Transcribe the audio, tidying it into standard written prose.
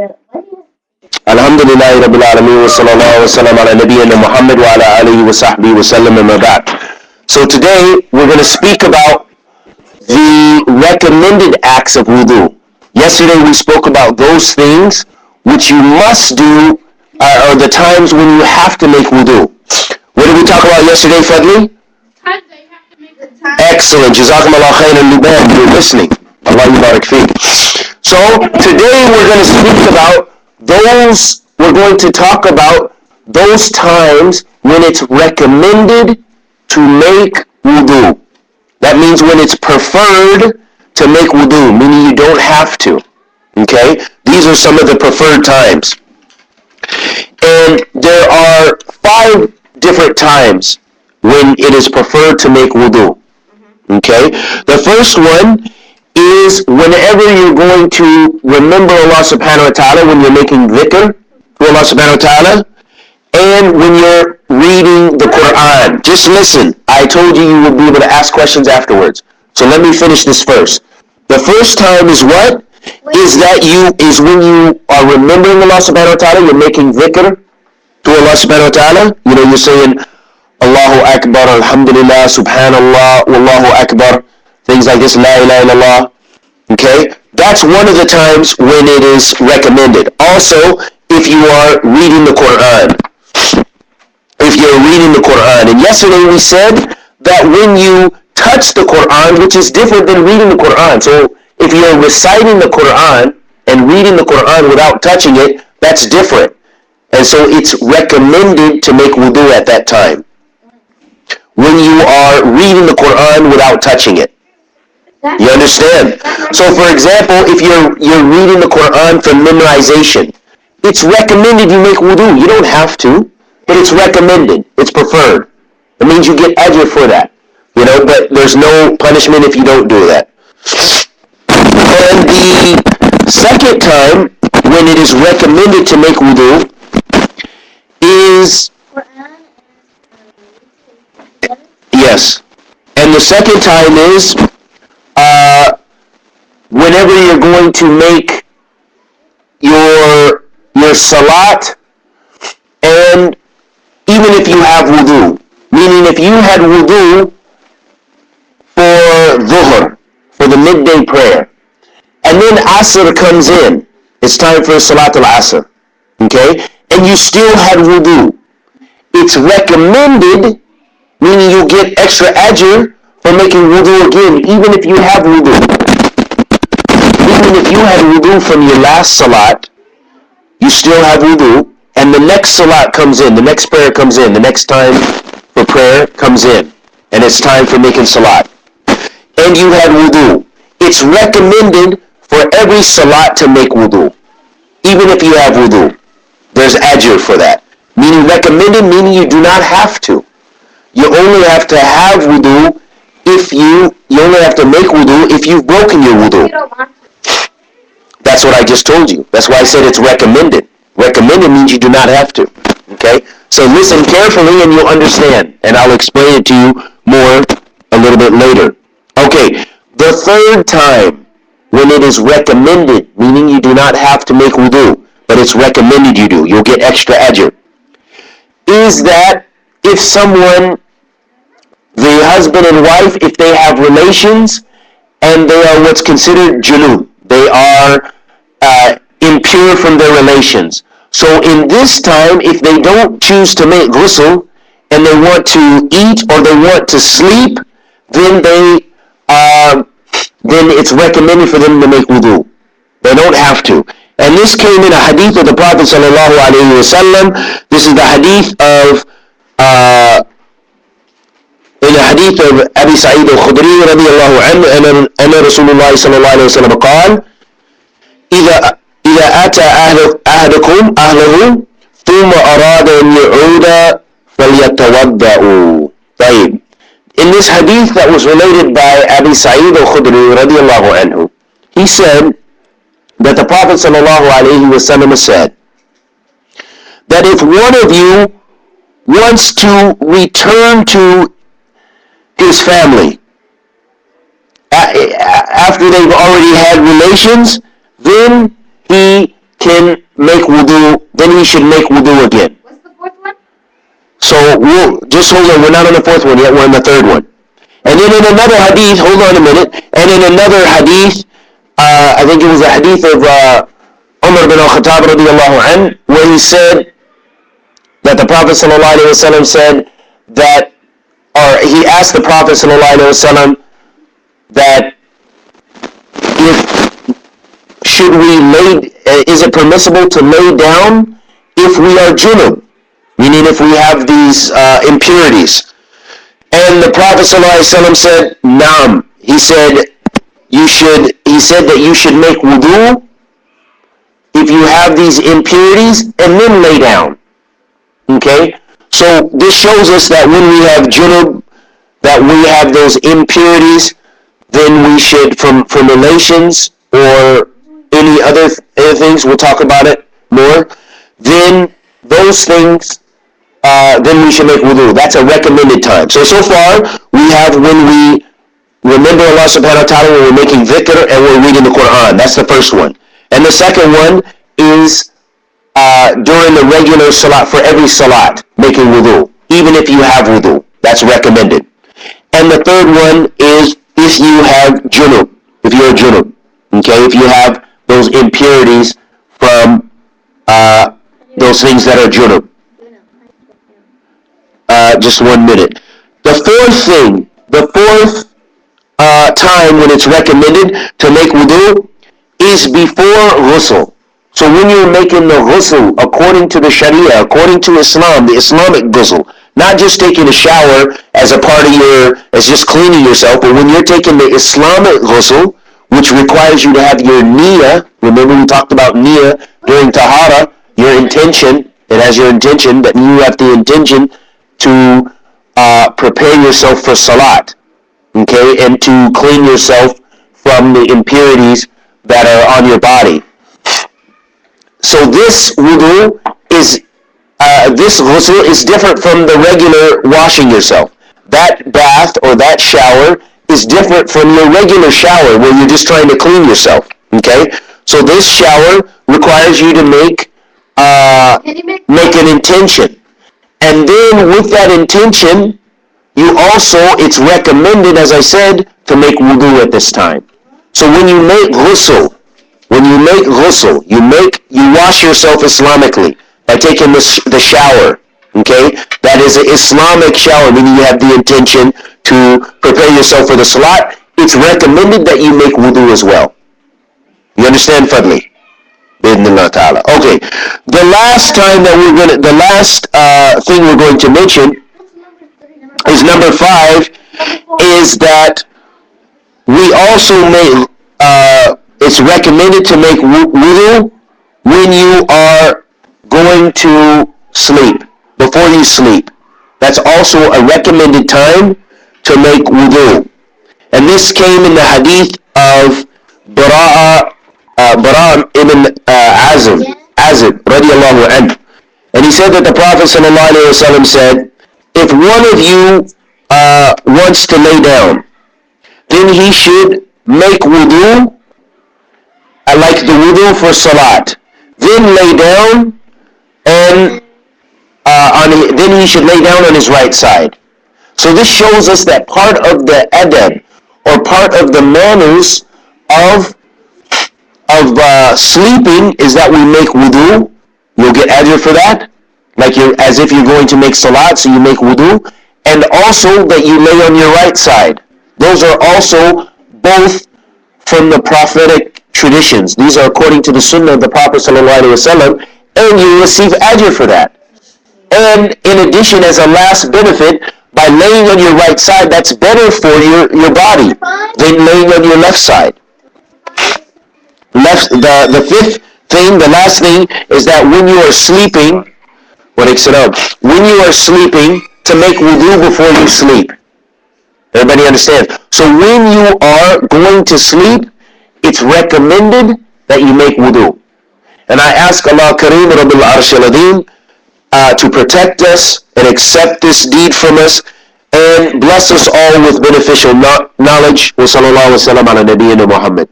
Alhamdulillahi Rabbil Alameen wa sallallahu wa sallam ala nabiyyina Muhammad wa ala alihi wa sahbihi wa sallam and ba'd. So today we're going to speak about the recommended acts of wudhu. Yesterday we spoke about those things which you must do or the times when you have to make wudhu. What did we talk about yesterday, Fadli? Excellent. Jazakumullah khairan liban. You're listening. Allah yubarak feek. So today we're going to speak about we're going to talk about those times when it's recommended to make wudhu. That means when it's preferred to make wudhu, meaning you don't have to. Okay? These are some of the preferred times. And there are 5 different times when it is preferred to make wudu. Okay? The first one is whenever you're going to remember Allah subhanahu wa ta'ala, when you're making dhikr to Allah subhanahu wa ta'ala, and when you're reading the Quran. Just listen. I told you would be able to ask questions afterwards. So let me finish this first. The first time is what? Is when you are remembering Allah subhanahu wa ta'ala, you're making dhikr to Allah subhanahu wa ta'ala. You know, you're saying Allahu Akbar, Alhamdulillah, Subhanallah, Wallahu Akbar, things like this, La ilaha illallah. Okay? That's one of the times when it is recommended. Also, if you are reading the Quran. If you're reading the Quran. And yesterday we said that when you touch the Quran, which is different than reading the Quran. So if you're reciting the Quran and reading the Quran without touching it, that's different. And so it's recommended to make wudu at that time. When you are reading the Quran without touching it. You understand? So for example, if you're reading the Quran for memorization, it's recommended you make wudu. You don't have to, but it's recommended. It's preferred. It means you get ajr for that. You know, but there's no punishment if you don't do that. And the second time when it is recommended to make wudu is... Yes. And the second time is whenever you're going to make your salat, and even if you have wudu. Meaning if you had wudu for dhuhr, for the midday prayer, and then asr comes in, it's time for salat al-asr, okay? And you still had wudu. It's recommended, meaning you get extra ajr for making wudu again, even if you have wudu. Even if you had wudu from your last salat, you still have wudu, and the next salat comes in, the next prayer comes in, the next time for prayer comes in, and it's time for making salat. And you had wudu. It's recommended for every salat to make wudu, even if you have wudu. There's ajr for that. Meaning recommended, meaning you do not have to. You only have to have wudu if you only have to make wudu if you've broken your wudu. That's what I just told you. That's why I said it's recommended. Recommended means you do not have to. Okay? So listen carefully and you'll understand. And I'll explain it to you more a little bit later. Okay. The third time when it is recommended, meaning you do not have to make wudu, but it's recommended you do, you'll get extra ajr, is that if someone, the husband and wife, if they have relations and they are what's considered junub, they are impure from their relations. So in this time, if they don't choose to make ghusl and they want to eat or they want to sleep, then then it's recommended for them to make wudu. They don't have to. And this came in a hadith of the Prophet sallallahu alaihi wasallam. This is the hadith of in a hadith of Abi Sa'id al-Khudri radiyallahu anhu, أن رسول الله صلى الله عليه وسلم قال إذا أتى أحدكم أهله ثم أراد أن يعود فليتوضأ. طيب. In this hadith that was related by Abi Sa'id al-Khudri radiyallahu anhu, he said that the Prophet sallallahu alayhi wasallam said that if one of you wants to return to his family after they've already had relations, then he can then make wudu. Then he should make wudu again. What's the fourth one? So we'll just hold on. We're not on the fourth one yet. We're on the third one. And then in another hadith, hold on a minute. And in another hadith, I think it was a hadith of Umar bin al-Khattab radiyallahu anhu, where he said that the Prophet sallallahu alaihi wasallam said that, or he asked the Prophet sallallahu alaihi wasallam that is it permissible to lay down if we are junub, meaning if we have these impurities? And the Prophet ﷺ said, Naam. He said that you should make wudu if you have these impurities and then lay down. Okay? So this shows us that when we have junub, that we have those impurities, then we should, from relations or any other things, we'll talk about it more, then those things, then we should make wudu. That's a recommended time. So far, we have when we remember Allah subhanahu wa ta'ala, when we're making dhikr and we're reading the Quran. That's the first one. And the second one is during the regular salat, for every salat, making wudu. Even if you have wudu. That's recommended. And the third one is if you have junub. If you're a junub. Okay? If you have those impurities from those things that are junub. Just 1 minute. The fourth time when it's recommended to make wudu is before ghusl. So when you're making the ghusl according to the sharee'ah, according to Islam, the Islamic ghusl, not just taking a shower as a part of as just cleaning yourself, but when you're taking the Islamic ghusl, which requires you to have your niyyah. Remember we talked about niyyah during tahara, your intention. It has your intention, that you have the intention to prepare yourself for salat, okay, and to clean yourself from the impurities that are on your body. So this wudu is, this ghusl is different from the regular washing yourself. That bath or that shower is different from your regular shower where you're just trying to clean yourself, okay? So this shower requires you to make an intention. And then with that intention, it's recommended, as I said, to make wudu at this time. So when you make ghusl, you wash yourself Islamically by taking the shower, okay? That is an Islamic shower, meaning you have the intention to prepare yourself for the salat. It's recommended that you make wudu as well. You understand, Fadli? Okay. The last thing we're going to mention is number 5, is that we also it's recommended to make wudu when you are going to sleep, before you sleep. That's also a recommended time to make wudu. And this came in the hadith of Bara ibn Azib radiallahu anhu. And he said that the Prophet sallallahu alaihi wasallam said, if one of you wants to lay down, then he should make wudu, like the wudu for salat. Then lay down, and then he should lay down on his right side. So this shows us that part of the adab, or part of the manners of sleeping, is that we make wudu. You'll get ajr for that, like as if you're going to make salat, so you make wudu, and also that you lay on your right side. Those are also both from the prophetic traditions. These are according to the sunnah of the Prophet ﷺ, and you receive ajr for that. And in addition, as a last benefit, by laying on your right side, that's better for your body than laying on your left side. The fifth thing, the last thing, is that when you are sleeping, to make wudu before you sleep. Everybody understand? So when you are going to sleep, it's recommended that you make wudu. And I ask Allah Kareem Rabbil Arsh Al-Azim to protect us and accept this deed from us and bless us all with beneficial knowledge. Wa sallallahu wa sallam ala nabiyyina Muhammad.